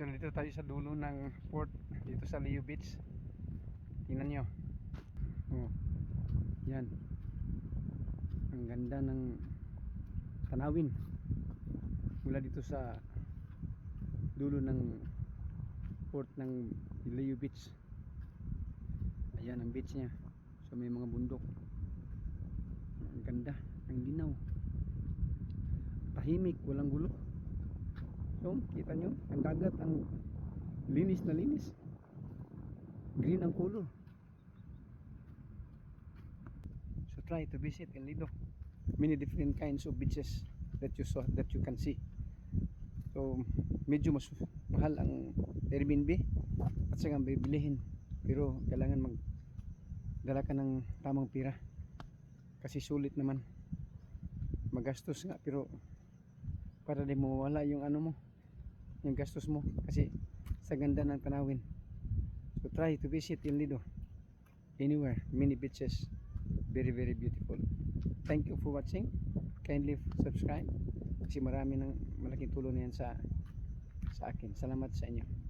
So dito tayo sa dulo ng port, dito sa Leo Beach. Tingnan nyo. Oh, yan. Ang ganda ng tanawin mula dito sa dulo ng port ng Leo Beach. Ayan ang beach nya. So may mga bundok. Ang ganda, ang linaw, tahimik, walang gulo. So kita nyo, ang dagat, ang linis na linis, green ang color. So try to visit in Lido. Many different kinds of beaches that you saw, that you can see. So medyo mas mahal ang Airbnb at saka bibilihin, pero kailangan magdala ka ng tamang pira kasi sulit naman, magastos nga, pero para di mo wala yung ano mo, yung gastos mo kasi sa ganda ng tanawin. So try to visit in Lido, anywhere, many beaches, very very beautiful. Thank you for watching. Kindly subscribe kasi marami ng malaking tulong na yan sa akin. Salamat sa inyo.